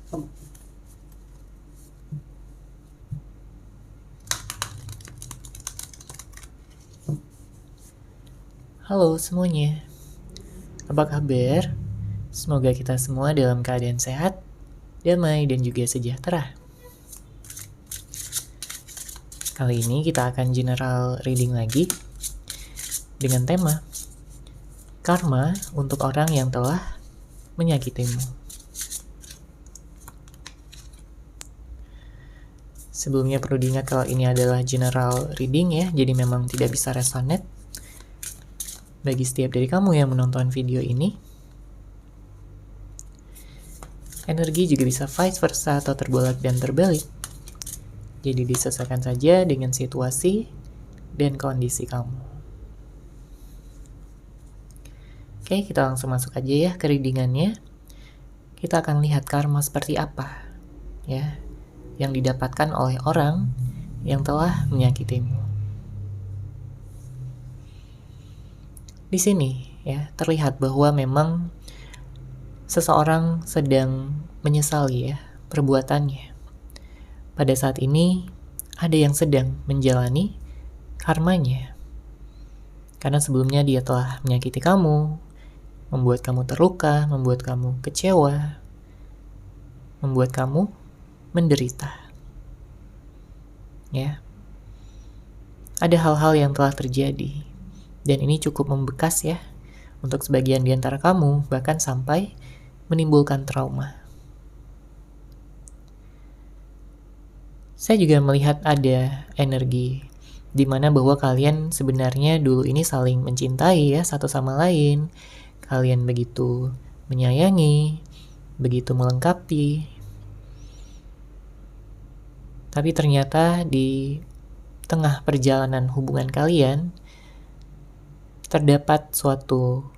Halo semuanya, apa kabar? Semoga kita semua dalam keadaan sehat, damai, dan juga sejahtera. Kali ini kita akan general reading lagi dengan tema Karma untuk orang yang telah menyakitimu. Sebelumnya perlu diingat kalau ini adalah general reading ya, jadi memang tidak bisa resonate bagi setiap dari kamu yang menonton video ini. Energi juga bisa vice versa atau terbolak dan terbalik. Jadi disesuaikan saja dengan situasi dan kondisi kamu. Oke, kita langsung masuk aja ya ke readingannya. Kita akan lihat karma seperti apa ya yang didapatkan oleh orang yang telah menyakitimu. Di sini ya terlihat bahwa memang seseorang sedang menyesali ya perbuatannya. Pada saat ini ada yang sedang menjalani karmanya. Karena sebelumnya dia telah menyakiti kamu, membuat kamu terluka, membuat kamu kecewa, membuat kamu menderita. Ya. Ada hal-hal yang telah terjadi dan ini cukup membekas ya untuk sebagian di antara kamu, bahkan sampai menimbulkan trauma. Saya juga melihat ada energi di mana bahwa kalian sebenarnya dulu ini saling mencintai ya satu sama lain. Kalian begitu menyayangi, begitu melengkapi. Tapi ternyata di tengah perjalanan hubungan kalian terdapat suatu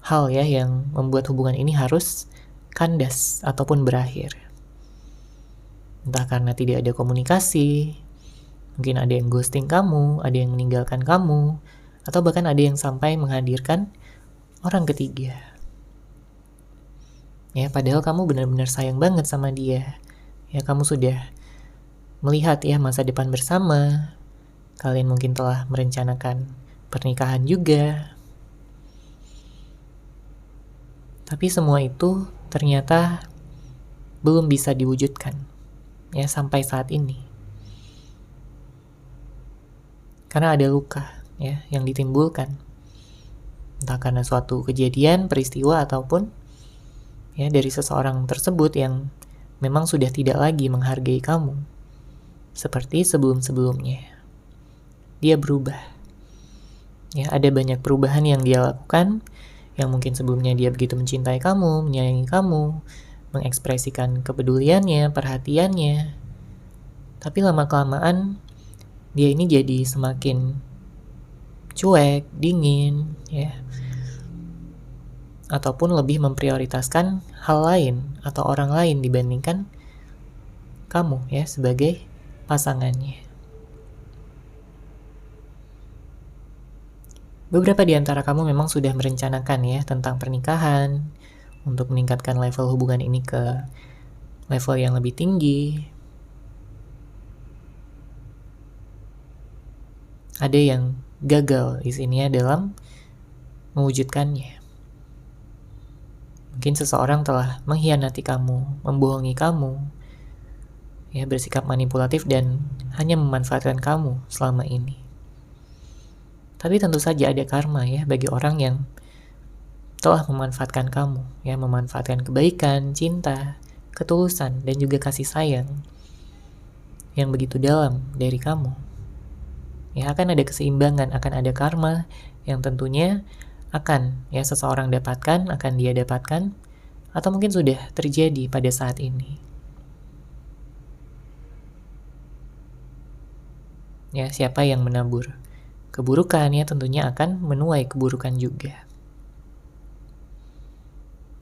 hal ya yang membuat hubungan ini harus kandas ataupun berakhir. Entah karena tidak ada komunikasi, mungkin ada yang ghosting kamu, ada yang meninggalkan kamu, atau bahkan ada yang sampai menghadirkan orang ketiga. Ya, padahal kamu benar-benar sayang banget sama dia. Ya, kamu sudah melihat ya masa depan bersama. Kalian mungkin telah merencanakan pernikahan juga. Tapi semua itu ternyata belum bisa diwujudkan ya sampai saat ini. Karena ada luka ya yang ditimbulkan. Entah karena suatu kejadian, peristiwa ataupun ya dari seseorang tersebut yang memang sudah tidak lagi menghargai kamu seperti sebelum-sebelumnya. Dia berubah. Ya, ada banyak perubahan yang dia lakukan, yang mungkin sebelumnya dia begitu mencintai kamu, menyayangi kamu, mengekspresikan kepeduliannya, perhatiannya. Tapi lama-kelamaan, dia ini jadi semakin cuek, dingin, ya. Ataupun lebih memprioritaskan hal lain atau orang lain dibandingkan kamu ya sebagai pasangannya. Beberapa di antara kamu memang sudah merencanakan ya tentang pernikahan untuk meningkatkan level hubungan ini ke level yang lebih tinggi. Ada yang gagal di sini ya dalam mewujudkannya. Mungkin seseorang telah mengkhianati kamu, membohongi kamu, ya bersikap manipulatif dan hanya memanfaatkan kamu selama ini. Tapi tentu saja ada karma ya bagi orang yang telah memanfaatkan kamu, ya memanfaatkan kebaikan, cinta, ketulusan, dan juga kasih sayang yang begitu dalam dari kamu. Ya akan ada keseimbangan, akan ada karma yang tentunya akan ya seseorang dapatkan, akan dia dapatkan, atau mungkin sudah terjadi pada saat ini. Ya siapa yang menabur keburukan ya tentunya akan menuai keburukan juga.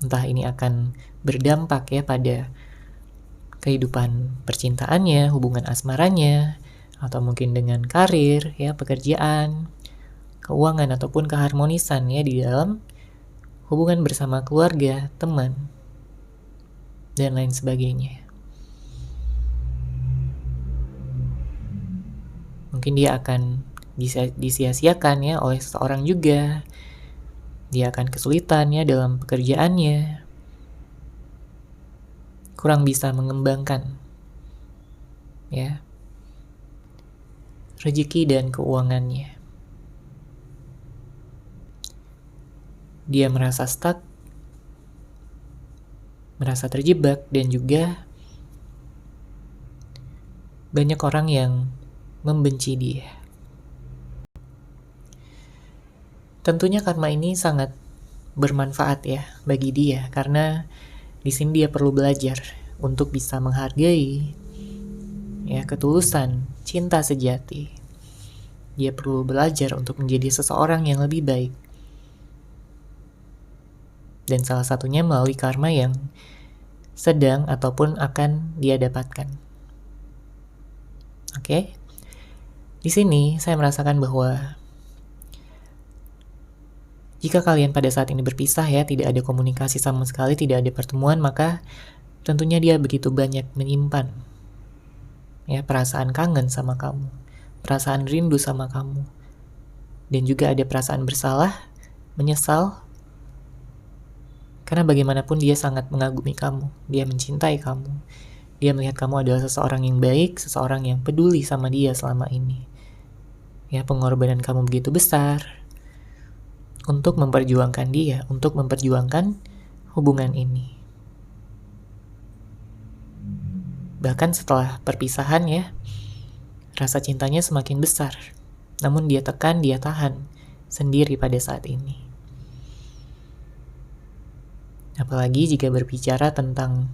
Entah ini akan berdampak ya pada kehidupan percintaannya, hubungan asmaranya, atau mungkin dengan karir, ya pekerjaan, keuangan ataupun keharmonisan ya di dalam hubungan bersama keluarga, teman. dan lain sebagainya. Mungkin dia akan disia-siakan ya oleh seseorang juga. Dia akan kesulitan ya dalam pekerjaannya. Kurang bisa mengembangkan ya rezeki dan keuangannya. Dia merasa stuck, merasa terjebak, dan juga banyak orang yang membenci dia. Tentunya karma ini sangat bermanfaat ya bagi dia, karena di sini dia perlu belajar untuk bisa menghargai ya ketulusan cinta sejati. Dia perlu belajar untuk menjadi seseorang yang lebih baik. Dan salah satunya melalui karma yang sedang ataupun akan dia dapatkan. Oke? Di sini saya merasakan bahwa jika kalian pada saat ini berpisah ya, tidak ada komunikasi sama sekali, tidak ada pertemuan, maka tentunya dia begitu banyak menyimpan ya perasaan kangen sama kamu, perasaan rindu sama kamu, dan juga ada perasaan bersalah, menyesal, karena bagaimanapun dia sangat mengagumi kamu, dia mencintai kamu, dia melihat kamu adalah seseorang yang baik, seseorang yang peduli sama dia selama ini. Ya, pengorbanan kamu begitu besar untuk memperjuangkan dia, untuk memperjuangkan hubungan ini. Bahkan setelah perpisahan ya, rasa cintanya semakin besar. Namun dia tekan, dia tahan sendiri pada saat ini. Apalagi jika berbicara tentang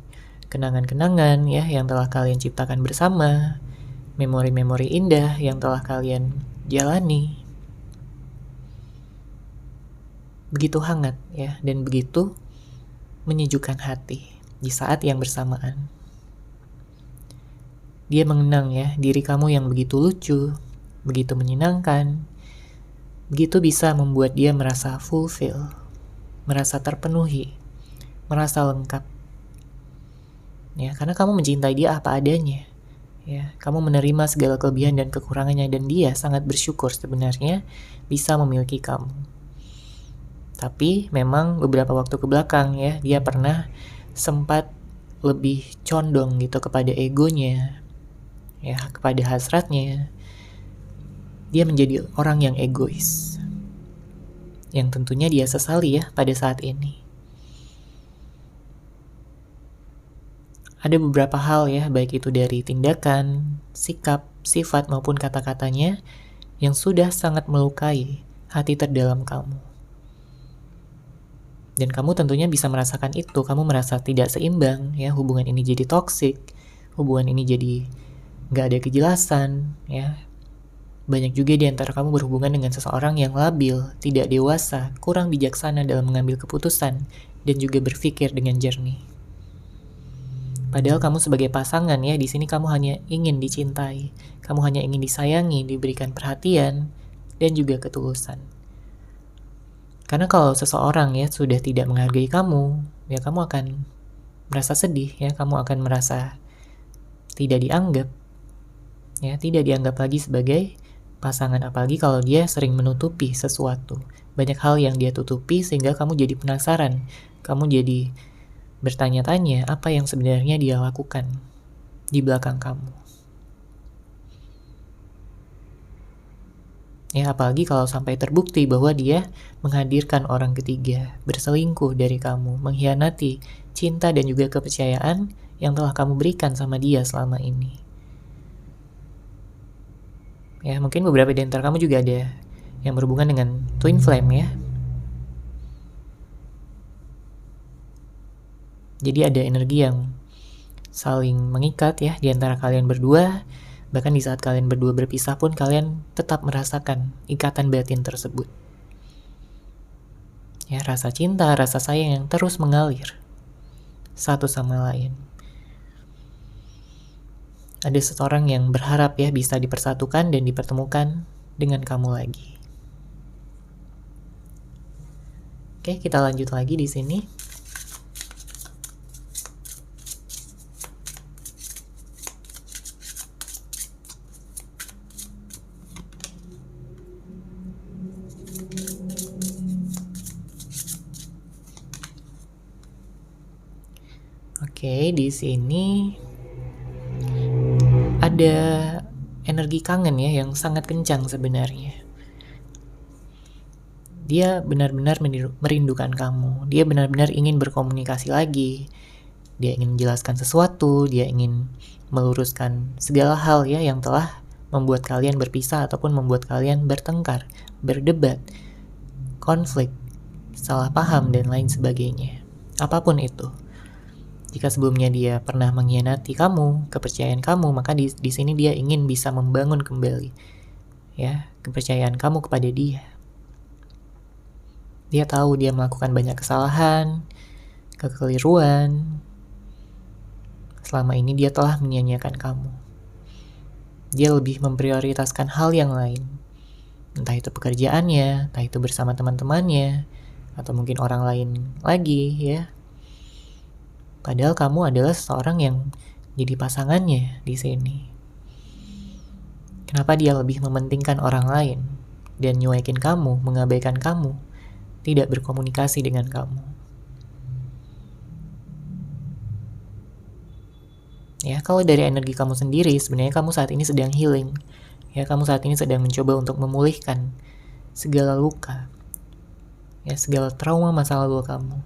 kenangan-kenangan ya yang telah kalian ciptakan bersama, memori-memori indah yang telah kalian jalani. Begitu hangat ya, dan begitu menyejukkan hati di saat yang bersamaan. Dia mengenang ya diri kamu yang begitu lucu, begitu menyenangkan, begitu bisa membuat dia merasa fulfill, merasa terpenuhi, merasa lengkap. Ya, karena kamu mencintai dia apa adanya. Ya, kamu menerima segala kelebihan dan kekurangannya, dan dia sangat bersyukur sebenarnya bisa memiliki kamu. Tapi memang beberapa waktu ke belakang ya, dia pernah sempat lebih condong gitu kepada egonya, ya, kepada hasratnya. Dia menjadi orang yang egois, yang tentunya dia sesali ya pada saat ini. Ada beberapa hal ya, baik itu dari tindakan, sikap, sifat maupun kata-katanya yang sudah sangat melukai hati terdalam kamu. Dan kamu tentunya bisa merasakan itu, kamu merasa tidak seimbang ya, hubungan ini jadi toksik, hubungan ini jadi gak ada kejelasan ya. Banyak juga di antara kamu berhubungan dengan seseorang yang labil, tidak dewasa, kurang bijaksana dalam mengambil keputusan, dan juga berpikir dengan jernih. Padahal kamu sebagai pasangan ya, di sini kamu hanya ingin dicintai, kamu hanya ingin disayangi, diberikan perhatian, dan juga ketulusan. Karena kalau seseorang ya sudah tidak menghargai kamu, ya kamu akan merasa sedih ya, kamu akan merasa tidak dianggap, ya tidak dianggap lagi sebagai pasangan, apalagi kalau dia sering menutupi sesuatu. Banyak hal yang dia tutupi sehingga kamu jadi penasaran, kamu jadi bertanya-tanya apa yang sebenarnya dia lakukan di belakang kamu. Ya, apalagi kalau sampai terbukti bahwa dia menghadirkan orang ketiga, berselingkuh dari kamu, mengkhianati cinta dan juga kepercayaan yang telah kamu berikan sama dia selama ini. Ya, mungkin beberapa di antara kamu juga ada yang berhubungan dengan twin flame ya. Jadi ada energi yang saling mengikat ya di antara kalian berdua. Bahkan di saat kalian berdua berpisah pun kalian tetap merasakan ikatan batin tersebut. Ya, rasa cinta, rasa sayang yang terus mengalir satu sama lain. Ada seseorang yang berharap ya bisa dipersatukan dan dipertemukan dengan kamu lagi. Oke, kita lanjut lagi di sini. Oke, di sini ada energi kangen ya yang sangat kencang sebenarnya. Dia benar-benar merindukan kamu. Dia benar-benar ingin berkomunikasi lagi. Dia ingin menjelaskan sesuatu, dia ingin meluruskan segala hal ya yang telah membuat kalian berpisah ataupun membuat kalian bertengkar, berdebat, konflik, salah paham dan lain sebagainya. Apapun itu. Jika sebelumnya dia pernah mengkhianati kamu, kepercayaan kamu, maka di sini dia ingin bisa membangun kembali ya kepercayaan kamu kepada dia. Dia tahu dia melakukan banyak kesalahan, kekeliruan. Selama ini dia telah menyia-nyiakan kamu. Dia lebih memprioritaskan hal yang lain. Entah itu pekerjaannya, entah itu bersama teman-temannya, atau mungkin orang lain lagi ya. Padahal kamu adalah seseorang yang jadi pasangannya di sini. Kenapa dia lebih mementingkan orang lain dan nyuekin kamu, mengabaikan kamu, tidak berkomunikasi dengan kamu? Ya, kalau dari energi kamu sendiri, sebenarnya kamu saat ini sedang healing. Ya, kamu saat ini sedang mencoba untuk memulihkan segala luka. Ya, segala trauma masa lalu kamu.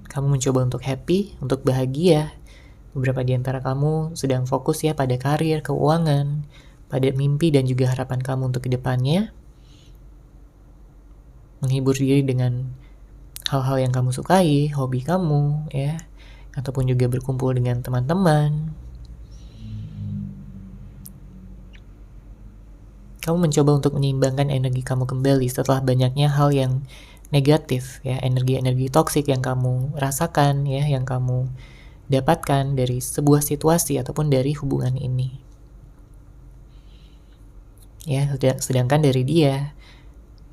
Kamu mencoba untuk happy, untuk bahagia. Beberapa di antara kamu sedang fokus ya pada karir, keuangan, pada mimpi dan juga harapan kamu untuk kedepannya. Menghibur diri dengan hal-hal yang kamu sukai, hobi kamu, ya, ataupun juga berkumpul dengan teman-teman. Kamu mencoba untuk menyeimbangkan energi kamu kembali setelah banyaknya hal yang negatif, ya, energi-energi toksik yang kamu rasakan, ya, yang kamu dapatkan dari sebuah situasi ataupun dari hubungan ini. Ya, sedangkan dari dia,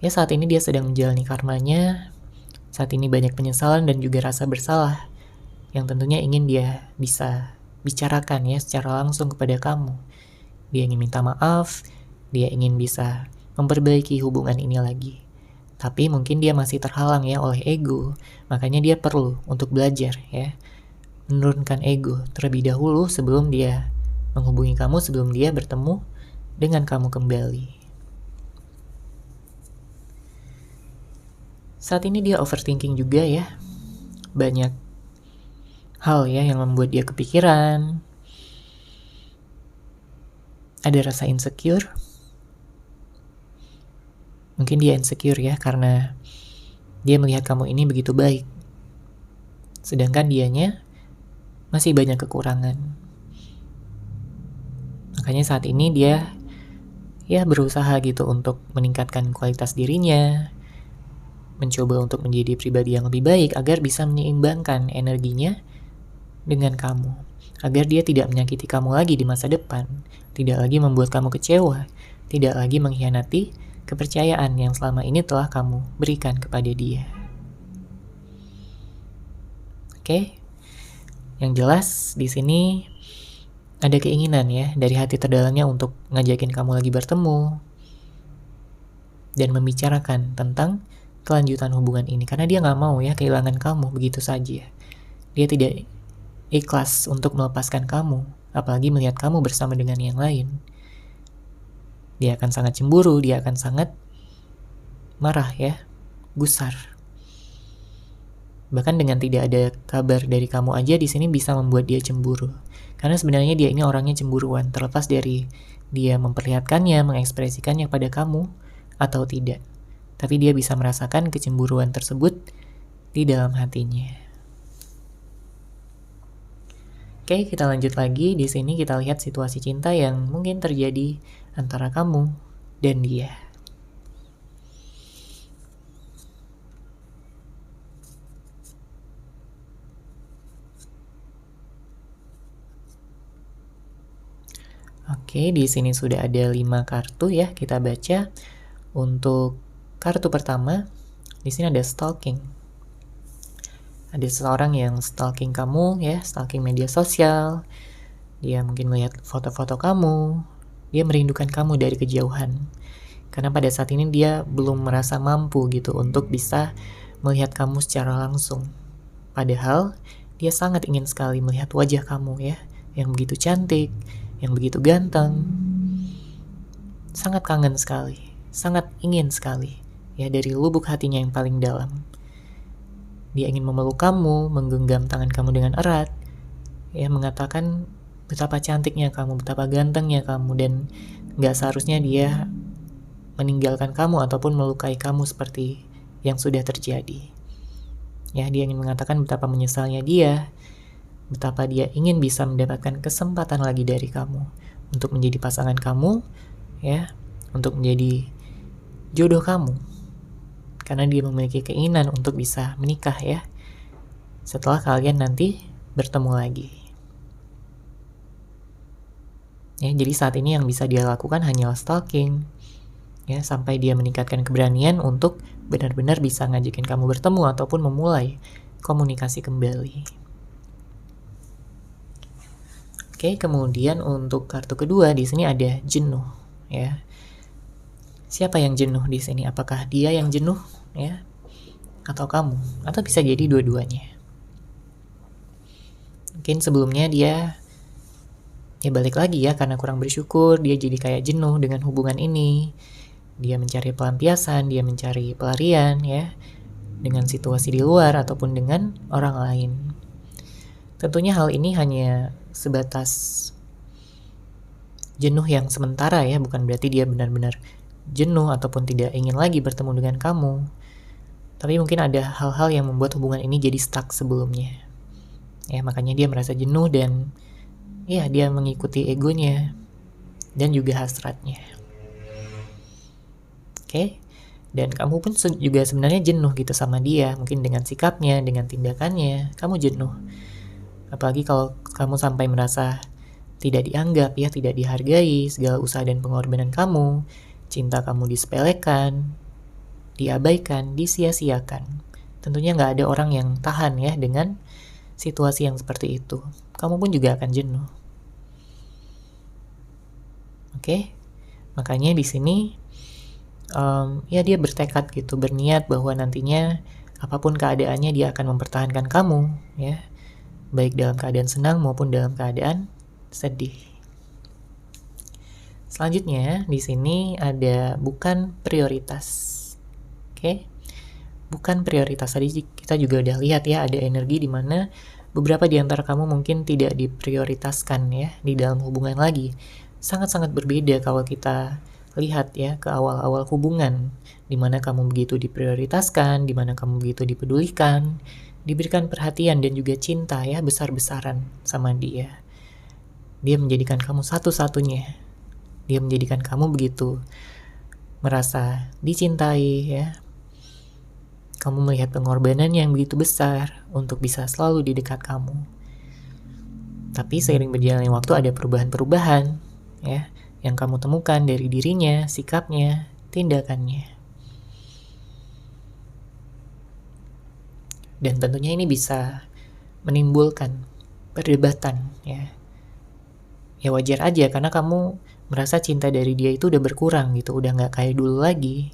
ya saat ini dia sedang menjalani karmanya. Saat ini banyak penyesalan dan juga rasa bersalah yang tentunya ingin dia bisa bicarakan ya secara langsung kepada kamu. Dia ingin minta maaf, dia ingin bisa memperbaiki hubungan ini lagi. Tapi mungkin dia masih terhalang ya oleh ego, makanya dia perlu untuk belajar ya, menurunkan ego terlebih dahulu sebelum dia menghubungi kamu, sebelum dia bertemu dengan kamu kembali. Saat ini dia overthinking juga ya. Banyak hal ya yang membuat dia kepikiran. Ada rasa insecure. Mungkin dia insecure ya karena dia melihat kamu ini begitu baik. Sedangkan dianya masih banyak kekurangan. Makanya saat ini dia ya berusaha gitu untuk meningkatkan kualitas dirinya, mencoba untuk menjadi pribadi yang lebih baik agar bisa menyeimbangkan energinya dengan kamu, agar dia tidak menyakiti kamu lagi di masa depan, tidak lagi membuat kamu kecewa, tidak lagi mengkhianati kepercayaan yang selama ini telah kamu berikan kepada dia. Oke? Yang jelas di sini ada keinginan ya dari hati terdalamnya untuk ngajakin kamu lagi bertemu dan membicarakan tentang kelanjutan hubungan ini, karena dia gak mau ya kehilangan kamu begitu saja. Dia tidak ikhlas untuk melepaskan kamu, apalagi melihat kamu bersama dengan yang lain. Dia akan sangat cemburu, dia akan sangat marah ya, gusar. Bahkan dengan tidak ada kabar dari kamu aja di sini bisa membuat dia cemburu. Karena sebenarnya dia ini orangnya cemburuan, terlepas dari dia memperlihatkannya, mengekspresikannya pada kamu atau tidak. Tapi dia bisa merasakan kecemburuan tersebut di dalam hatinya. Oke, kita lanjut lagi. Di sini kita lihat situasi cinta yang mungkin terjadi antara kamu dan dia. Oke, di sini sudah ada 5 kartu ya, kita baca. Untuk kartu pertama, di sini ada stalking. Ada seseorang yang stalking kamu ya, stalking media sosial. Dia mungkin melihat foto-foto kamu. Dia merindukan kamu dari kejauhan. Karena pada saat ini dia belum merasa mampu gitu untuk bisa melihat kamu secara langsung. Padahal dia sangat ingin sekali melihat wajah kamu ya, yang begitu cantik, yang begitu ganteng. Sangat kangen sekali, sangat ingin sekali ya, dari lubuk hatinya yang paling dalam. Dia ingin memeluk kamu, menggenggam tangan kamu dengan erat, ya, mengatakan betapa cantiknya kamu, betapa gantengnya kamu, dan gak seharusnya dia meninggalkan kamu ataupun melukai kamu seperti yang sudah terjadi. Ya, dia ingin mengatakan betapa menyesalnya dia, betapa dia ingin bisa mendapatkan kesempatan lagi dari kamu untuk menjadi pasangan kamu, ya, untuk menjadi jodoh kamu. Karena dia memiliki keinginan untuk bisa menikah ya, setelah kalian nanti bertemu lagi. Ya, jadi saat ini yang bisa dia lakukan hanyalah stalking, ya, sampai dia meningkatkan keberanian untuk benar-benar bisa ngajakin kamu bertemu ataupun memulai komunikasi kembali. Oke, kemudian untuk kartu kedua di sini ada jenuh, ya. Siapa yang jenuh di sini? Apakah dia yang jenuh, ya, atau kamu? Atau bisa jadi dua-duanya. Mungkin sebelumnya dia ya balik lagi ya, karena kurang bersyukur, dia jadi kayak jenuh dengan hubungan ini. Dia mencari pelampiasan, dia mencari pelarian ya, dengan situasi di luar ataupun dengan orang lain. Tentunya hal ini hanya sebatas jenuh yang sementara ya, bukan berarti dia benar-benar jenuh ataupun tidak ingin lagi bertemu dengan kamu. Tapi mungkin ada hal-hal yang membuat hubungan ini jadi stuck sebelumnya. Ya, makanya dia merasa jenuh dan ya dia mengikuti egonya dan juga hasratnya. Oke. Dan kamu pun juga sebenarnya jenuh gitu sama dia, mungkin dengan sikapnya, dengan tindakannya, kamu jenuh. Apalagi kalau kamu sampai merasa tidak dianggap ya, tidak dihargai, segala usaha dan pengorbanan kamu, cinta kamu disepelekan, diabaikan, disia-siakan. Tentunya nggak ada orang yang tahan ya dengan situasi yang seperti itu. Kamu pun juga akan jenuh. Oke, makanya di sini ya dia bertekad gitu, berniat bahwa nantinya apapun keadaannya dia akan mempertahankan kamu ya, baik dalam keadaan senang maupun dalam keadaan sedih. Selanjutnya di sini ada bukan prioritas. Oke. Bukan prioritas. Tadi kita juga udah lihat ya, ada energi di mana beberapa di antara kamu mungkin tidak diprioritaskan ya di dalam hubungan lagi. Sangat-sangat berbeda kalau kita lihat ya ke awal-awal hubungan, di mana kamu begitu diprioritaskan, di mana kamu begitu dipedulikan, diberikan perhatian dan juga cinta ya besar-besaran sama dia. Dia menjadikan kamu satu-satunya. Dia menjadikan kamu begitu merasa dicintai ya. Kamu melihat pengorbanan yang begitu besar untuk bisa selalu di dekat kamu. Tapi seiring berjalannya waktu ada perubahan-perubahan ya, yang kamu temukan dari dirinya, sikapnya, tindakannya. Dan tentunya ini bisa menimbulkan perdebatan ya. Ya wajar aja karena kamu merasa cinta dari dia itu udah berkurang gitu, udah gak kayak dulu lagi.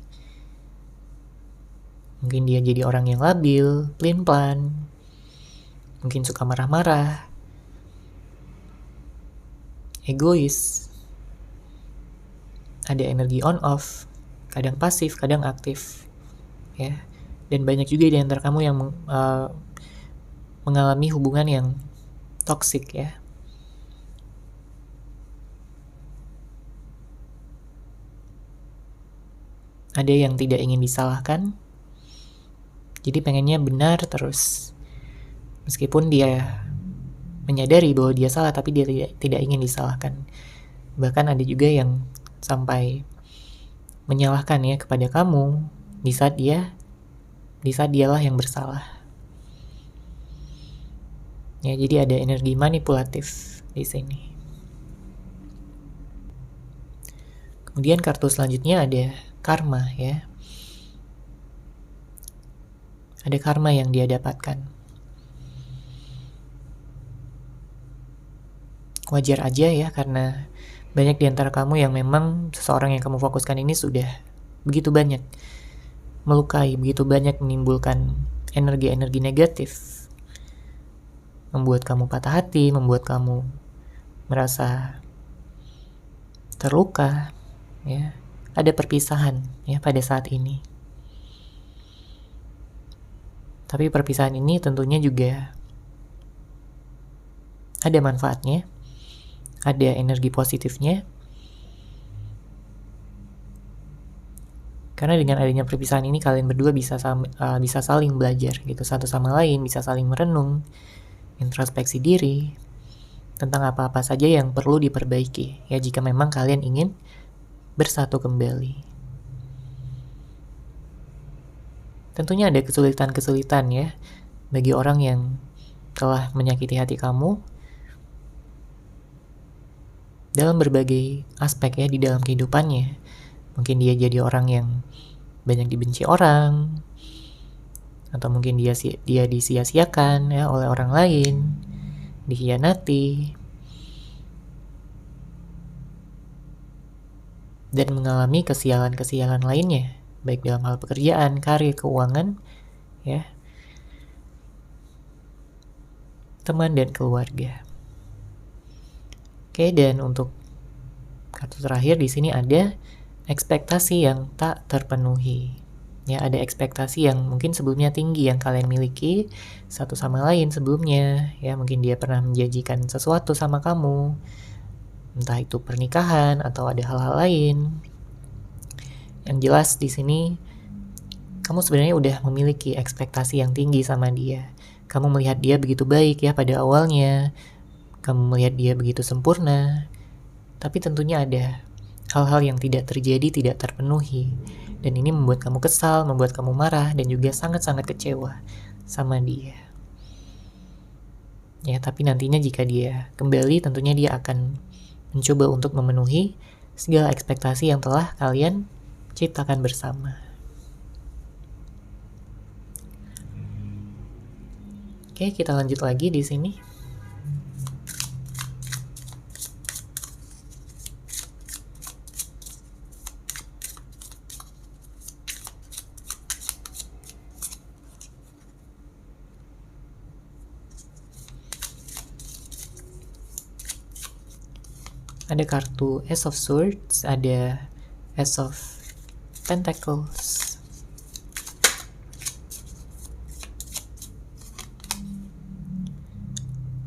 Mungkin dia jadi orang yang labil, pelin-pelan, mungkin suka marah-marah, egois, ada energi on-off, kadang pasif, kadang aktif, ya. Dan banyak juga di antara kamu yang mengalami hubungan yang toksik, ya. Ada yang tidak ingin disalahkan, jadi pengennya benar terus. Meskipun dia menyadari bahwa dia salah, tapi dia tidak ingin disalahkan. Bahkan ada juga yang sampai menyalahkan ya kepada kamu di saat dialah yang bersalah. Ya, jadi ada energi manipulatif di sini. Kemudian kartu selanjutnya ada karma ya. Ada karma yang dia dapatkan. Wajar aja ya, karena banyak di antara kamu yang memang seseorang yang kamu fokuskan ini sudah begitu banyak melukai, begitu banyak menimbulkan energi-energi negatif. membuat kamu patah hati, membuat kamu merasa terluka, ya. Ada perpisahan ya pada saat ini. Tapi perpisahan ini tentunya juga ada manfaatnya, ada energi positifnya. Karena dengan adanya perpisahan ini kalian berdua bisa saling belajar gitu satu sama lain, bisa saling merenung, introspeksi diri tentang apa-apa saja yang perlu diperbaiki ya jika memang kalian ingin bersatu kembali. Tentunya ada kesulitan-kesulitan ya bagi orang yang telah menyakiti hati kamu dalam berbagai aspek ya di dalam kehidupannya. Mungkin dia jadi orang yang banyak dibenci orang, atau mungkin dia disia-siakan ya oleh orang lain, dikhianati, dan mengalami kesialan-kesialan lainnya, baik dalam hal pekerjaan, karir, keuangan, ya, teman dan keluarga. Oke, dan untuk kartu terakhir di sini ada ekspektasi yang tak terpenuhi. Ya, ada ekspektasi yang mungkin sebelumnya tinggi yang kalian miliki satu sama lain sebelumnya. Ya, mungkin dia pernah menjanjikan sesuatu sama kamu. Entah itu pernikahan atau ada hal-hal lain. Yang jelas di sini kamu sebenarnya udah memiliki ekspektasi yang tinggi sama dia. Kamu melihat dia begitu baik ya pada awalnya. Kamu melihat dia begitu sempurna. Tapi tentunya ada hal-hal yang tidak terjadi, tidak terpenuhi. Dan ini membuat kamu kesal, membuat kamu marah, dan juga sangat-sangat kecewa sama dia. Ya, tapi nantinya jika dia kembali, tentunya dia akan mencoba untuk memenuhi segala ekspektasi yang telah kalian ciptakan bersama. Oke, kita lanjut lagi di sini. Ada kartu Ace of Swords, ada Ace of Pentacles.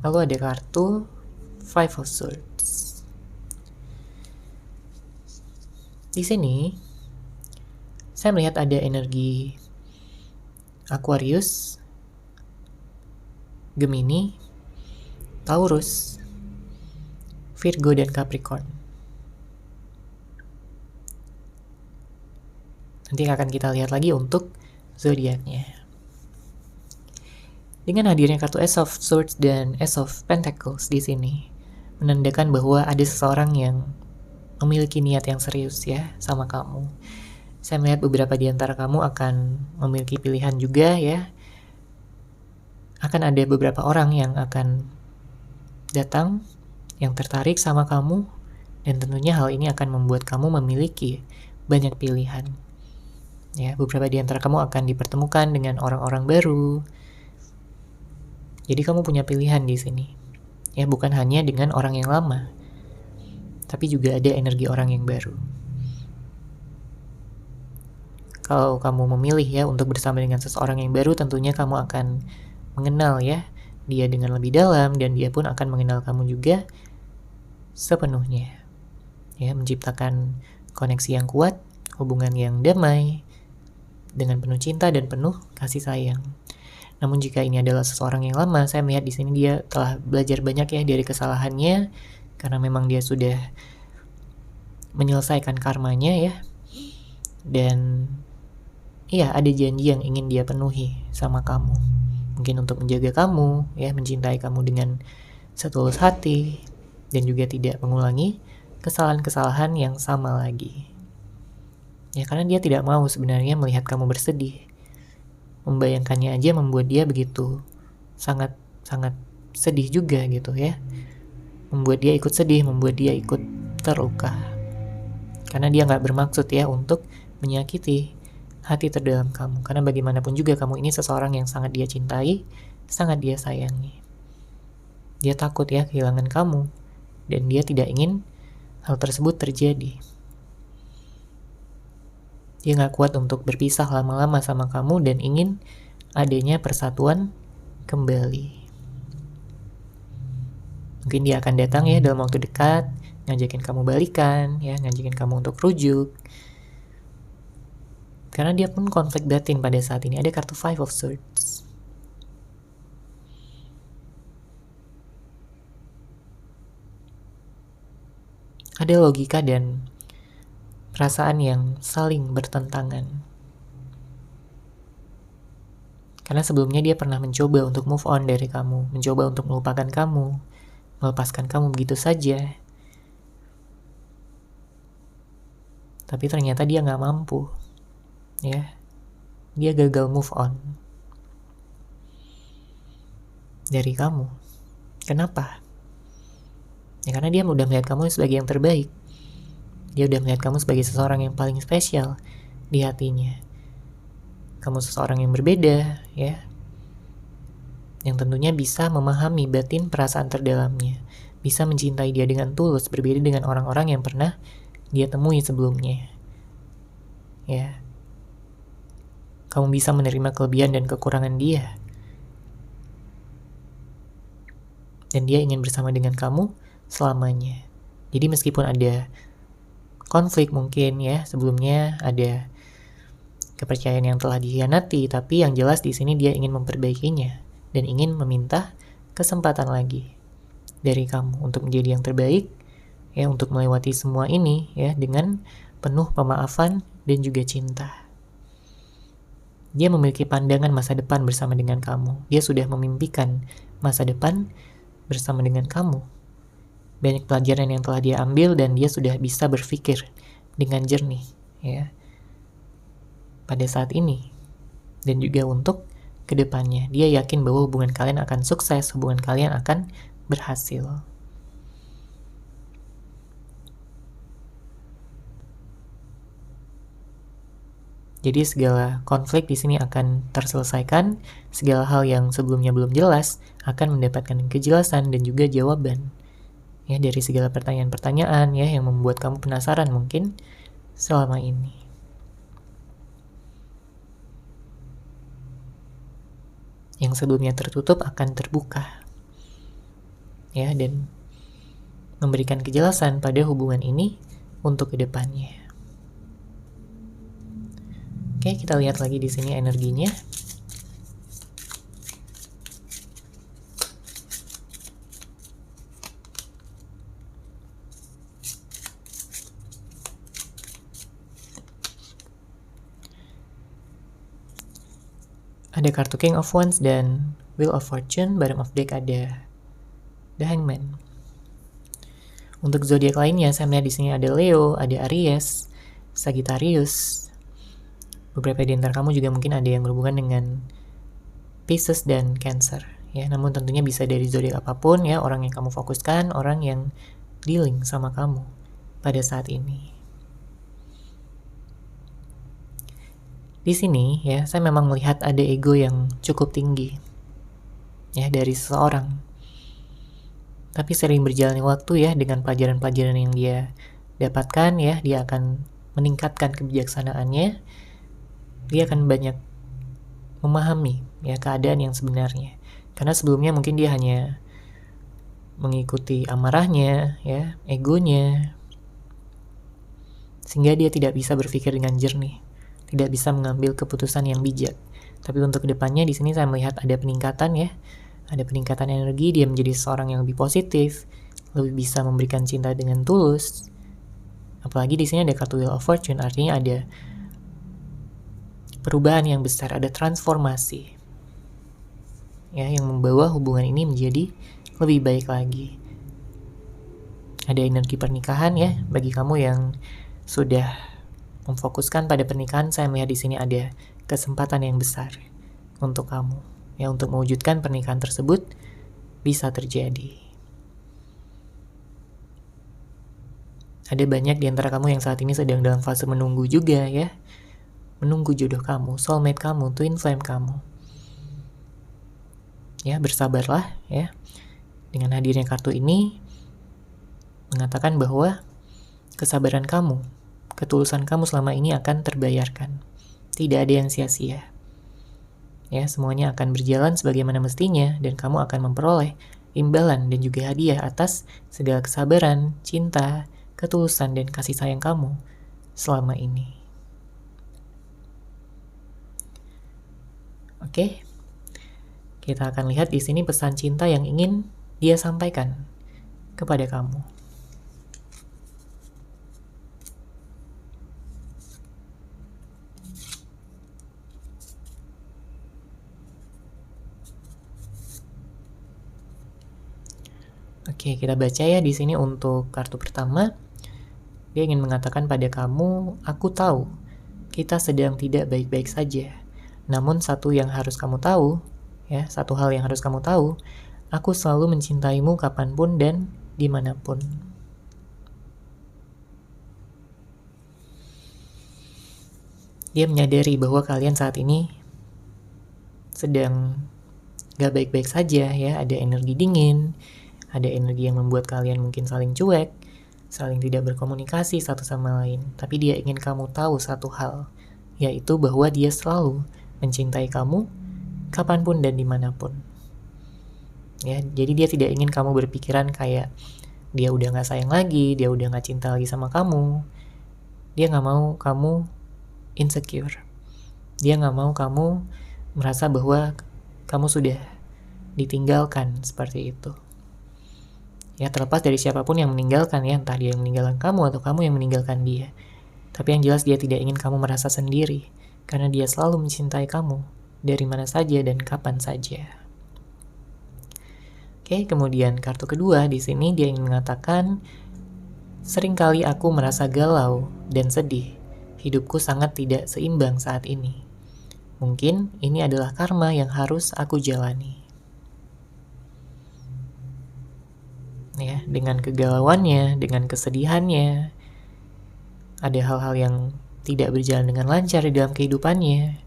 Lalu ada kartu Five of Swords. Di sini saya melihat ada energi Aquarius, Gemini, Taurus, Virgo, dan Capricorn. Nanti akan kita lihat lagi untuk zodiaknya. Dengan hadirnya kartu Ace of Swords dan Ace of Pentacles di sini, menandakan bahwa ada seseorang yang memiliki niat yang serius ya sama kamu. Saya melihat beberapa di antara kamu akan memiliki pilihan juga ya. Akan ada beberapa orang yang akan datang yang tertarik sama kamu, dan tentunya hal ini akan membuat kamu memiliki banyak pilihan. Ya, beberapa di antara kamu akan dipertemukan dengan orang-orang baru. Jadi kamu punya pilihan di sini. Ya, bukan hanya dengan orang yang lama, tapi juga ada energi orang yang baru. Kalau kamu memilih ya untuk bersama dengan seseorang yang baru, tentunya kamu akan mengenal ya dia dengan lebih dalam, dan dia pun akan mengenal kamu juga sepenuhnya. Ya, menciptakan koneksi yang kuat, hubungan yang damai, dengan penuh cinta dan penuh kasih sayang. Namun jika ini adalah seseorang yang lama, saya melihat di sini dia telah belajar banyak ya dari kesalahannya, karena memang dia sudah menyelesaikan karmanya ya. Dan iya, ada janji yang ingin dia penuhi sama kamu. Mungkin untuk menjaga kamu, ya, mencintai kamu dengan setulus hati, dan juga tidak mengulangi kesalahan-kesalahan yang sama lagi. Ya, karena dia tidak mau sebenarnya melihat kamu bersedih. Membayangkannya aja membuat dia begitu sangat sedih juga gitu ya. Membuat dia ikut sedih, membuat dia ikut terluka. Karena dia gak bermaksud ya untuk menyakiti hati terdalam kamu. Karena bagaimanapun juga kamu ini seseorang yang sangat dia cintai, sangat dia sayangi. Dia takut ya kehilangan kamu, dan dia tidak ingin hal tersebut terjadi. Dia gak kuat untuk berpisah lama-lama sama kamu dan ingin adanya persatuan kembali. Mungkin dia akan datang ya dalam waktu dekat, ngajakin kamu balikan, ya, ngajakin kamu untuk rujuk. Karena dia pun konflik batin pada saat ini. Ada kartu Five of Swords. Ada logika dan perasaan yang saling bertentangan. Karena sebelumnya dia pernah mencoba untuk move on dari kamu, mencoba untuk melupakan kamu, melepaskan kamu begitu saja. Tapi ternyata dia gak mampu. Ya, dia gagal move on dari kamu. Kenapa? Ya karena dia udah melihat kamu sebagai yang terbaik. Dia udah melihat kamu sebagai seseorang yang paling spesial di hatinya. Kamu seseorang yang berbeda, ya, yang tentunya bisa memahami batin perasaan terdalamnya, bisa mencintai dia dengan tulus, berbeda dengan orang-orang yang pernah dia temui sebelumnya. Ya, kamu bisa menerima kelebihan dan kekurangan dia, dan dia ingin bersama dengan kamu selamanya. Jadi meskipun ada konflik mungkin ya, sebelumnya ada kepercayaan yang telah dikhianati, tapi yang jelas di sini dia ingin memperbaikinya dan ingin meminta kesempatan lagi dari kamu untuk menjadi yang terbaik, ya, untuk melewati semua ini ya dengan penuh pemaafan dan juga cinta. Dia memiliki pandangan masa depan bersama dengan kamu. Dia sudah memimpikan masa depan bersama dengan kamu. Banyak pelajaran yang telah dia ambil dan dia sudah bisa berpikir dengan jernih, ya, pada saat ini dan juga untuk kedepannya. Dia yakin bahwa hubungan kalian akan sukses, hubungan kalian akan berhasil. Jadi segala konflik di sini akan terselesaikan, segala hal yang sebelumnya belum jelas akan mendapatkan kejelasan dan juga jawaban. Ya, dari segala pertanyaan-pertanyaan ya yang membuat kamu penasaran mungkin selama ini. Yang sebelumnya tertutup akan terbuka. Ya, dan memberikan kejelasan pada hubungan ini untuk kedepannya. Oke, kita lihat lagi di sini energinya. Ada kartu King of Wands dan Wheel of Fortune. Bottom of deck ada The Hangman. Untuk zodiak lainnya, saya melihat di sini ada Leo, ada Aries, Sagittarius. Beberapa di antara kamu juga mungkin ada yang berhubungan dengan Pisces dan Cancer. Ya, namun tentunya bisa dari zodiak apapun ya, orang yang kamu fokuskan, orang yang dealing sama kamu pada saat ini. Di sini ya, saya memang melihat ada ego yang cukup tinggi ya dari seseorang. Tapi sering berjalannya waktu ya, dengan pelajaran-pelajaran yang dia dapatkan ya, dia akan meningkatkan kebijaksanaannya. Dia akan banyak memahami ya keadaan yang sebenarnya. Karena sebelumnya mungkin dia hanya mengikuti amarahnya ya, egonya, sehingga dia tidak bisa berpikir dengan jernih, tidak bisa mengambil keputusan yang bijak. Tapi untuk kedepannya di sini saya melihat ada peningkatan ya, ada peningkatan energi. Dia menjadi seorang yang lebih positif, lebih bisa memberikan cinta dengan tulus. Apalagi di sini ada kartu Wheel of Fortune, artinya ada perubahan yang besar, ada transformasi ya yang membawa hubungan ini menjadi lebih baik lagi. Ada energi pernikahan ya bagi kamu yang sudah memfokuskan pada pernikahan. Saya melihat di sini ada kesempatan yang besar untuk kamu ya, untuk mewujudkan pernikahan tersebut bisa terjadi. Ada banyak di antara kamu yang saat ini sedang dalam fase menunggu juga ya, menunggu jodoh kamu, soulmate kamu, twin flame kamu. Ya, bersabarlah ya. Dengan hadirnya kartu ini mengatakan bahwa kesabaran kamu, ketulusan kamu selama ini akan terbayarkan. Tidak ada yang sia-sia. Ya, semuanya akan berjalan sebagaimana mestinya dan kamu akan memperoleh imbalan dan juga hadiah atas segala kesabaran, cinta, ketulusan dan kasih sayang kamu selama ini. Oke. Kita akan lihat di sini pesan cinta yang ingin dia sampaikan kepada kamu. Oke, kita baca ya di sini untuk kartu pertama. Dia ingin mengatakan pada kamu, aku tahu kita sedang tidak baik-baik saja. Namun satu yang harus kamu tahu, ya, satu hal yang harus kamu tahu, aku selalu mencintaimu kapanpun dan dimanapun. Dia menyadari bahwa kalian saat ini sedang gak baik-baik saja, ya, ada energi dingin, ada energi yang membuat kalian mungkin saling cuek, saling tidak berkomunikasi satu sama lain. Tapi dia ingin kamu tahu satu hal, yaitu bahwa dia selalu mencintai kamu kapanpun dan dimanapun. Ya, jadi dia tidak ingin kamu berpikiran kayak dia udah gak sayang lagi, dia udah gak cinta lagi sama kamu. Dia gak mau kamu insecure. Dia gak mau kamu merasa bahwa kamu sudah ditinggalkan seperti itu. Ya, terlepas dari siapapun yang meninggalkan, ya, entah dia yang meninggalkan kamu atau kamu yang meninggalkan dia. Tapi yang jelas dia tidak ingin kamu merasa sendiri, karena dia selalu mencintai kamu dari mana saja dan kapan saja. Oke, kemudian kartu kedua di sini dia ingin mengatakan, seringkali aku merasa galau dan sedih. Hidupku sangat tidak seimbang saat ini. Mungkin ini adalah karma yang harus aku jalani. Ya, dengan kegalauannya, dengan kesedihannya, ada hal-hal yang tidak berjalan dengan lancar di dalam kehidupannya.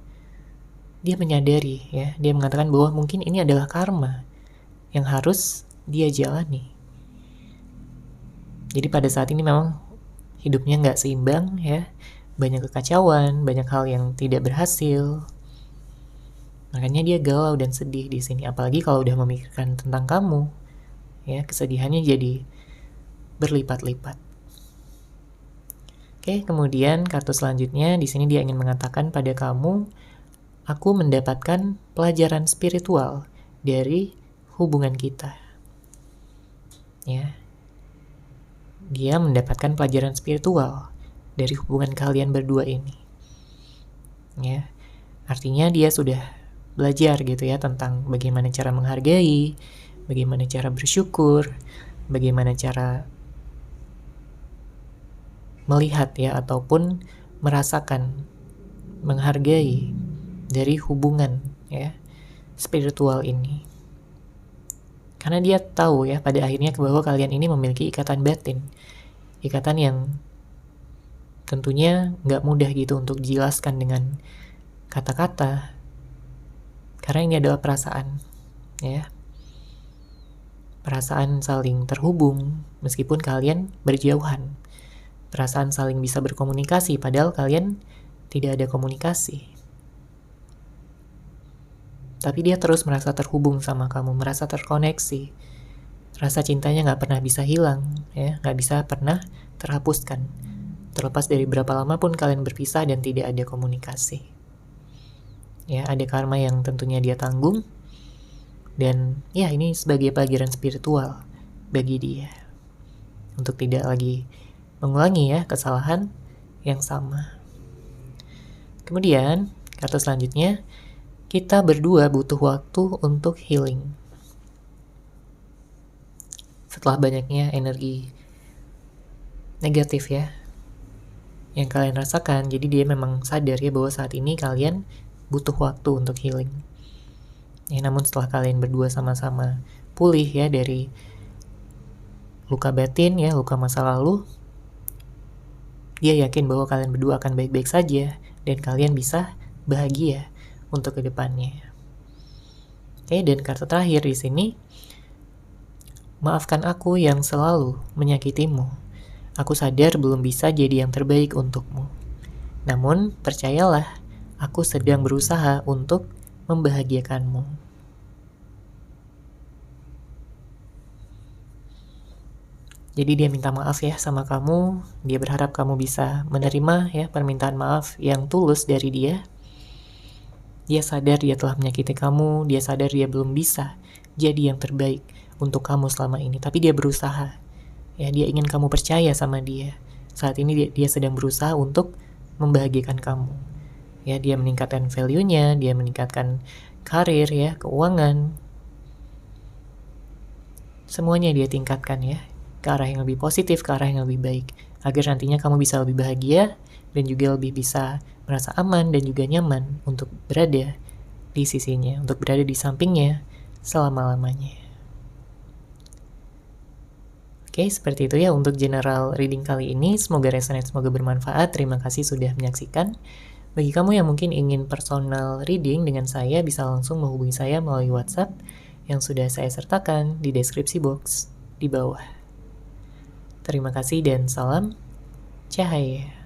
Dia menyadari, ya, dia mengatakan bahwa mungkin ini adalah karma yang harus dia jalani. Jadi pada saat ini memang hidupnya nggak seimbang, ya, banyak kekacauan, banyak hal yang tidak berhasil. Makanya dia galau dan sedih di sini, apalagi kalau udah memikirkan tentang kamu. Ya, kesedihannya jadi berlipat-lipat. Oke, kemudian kartu selanjutnya di sini dia ingin mengatakan pada kamu, aku mendapatkan pelajaran spiritual dari hubungan kita. Ya. Dia mendapatkan pelajaran spiritual dari hubungan kalian berdua ini. Ya. Artinya dia sudah belajar gitu ya tentang bagaimana cara menghargai, bagaimana cara bersyukur, bagaimana cara melihat ya ataupun merasakan, menghargai dari hubungan ya spiritual ini. Karena dia tahu ya pada akhirnya bahwa kalian ini memiliki ikatan batin, ikatan yang tentunya nggak mudah gitu untuk dijelaskan dengan kata-kata, karena ini adalah perasaan ya. Perasaan saling terhubung meskipun kalian berjauhan. Perasaan saling bisa berkomunikasi padahal kalian tidak ada komunikasi. Tapi dia terus merasa terhubung sama kamu, merasa terkoneksi. Rasa cintanya gak pernah bisa hilang, ya, gak bisa pernah terhapuskan. Terlepas dari berapa lama pun kalian berpisah dan tidak ada komunikasi. Ya, ada karma yang tentunya dia tanggung. Dan ya ini sebagai pelajaran spiritual bagi dia untuk tidak lagi mengulangi ya kesalahan yang sama. Kemudian kartu selanjutnya, kita berdua butuh waktu untuk healing. Setelah banyaknya energi negatif ya yang kalian rasakan, jadi dia memang sadar ya bahwa saat ini kalian butuh waktu untuk healing. Ya, namun setelah kalian berdua sama-sama pulih ya dari luka batin ya, luka masa lalu, dia yakin bahwa kalian berdua akan baik-baik saja dan kalian bisa bahagia untuk kedepannya. Oke, dan kartu terakhir di sini, Maafkan aku yang selalu menyakitimu. Aku sadar belum bisa jadi yang terbaik untukmu. Namun, percayalah, aku sedang berusaha untuk membahagiakanmu. Jadi dia minta maaf ya sama kamu. Dia berharap kamu bisa menerima ya permintaan maaf yang tulus dari dia. Dia sadar dia telah menyakiti kamu. Dia sadar dia belum bisa jadi yang terbaik untuk kamu selama ini. Tapi dia berusaha. Ya, dia ingin kamu percaya sama dia. Saat ini dia sedang berusaha untuk membahagiakan kamu. Ya, dia meningkatkan value-nya, dia meningkatkan karir ya, keuangan. Semuanya dia tingkatkan ya, ke arah yang lebih positif, ke arah yang lebih baik. Agar nantinya kamu bisa lebih bahagia dan juga lebih bisa merasa aman dan juga nyaman untuk berada di sisinya, untuk berada di sampingnya selama-lamanya. Oke, seperti itu ya untuk general reading kali ini. Semoga resonate, semoga bermanfaat. Terima kasih sudah menyaksikan. Bagi kamu yang mungkin ingin personal reading dengan saya, bisa langsung menghubungi saya melalui WhatsApp yang sudah saya sertakan di deskripsi box di bawah. Terima kasih dan salam cahaya.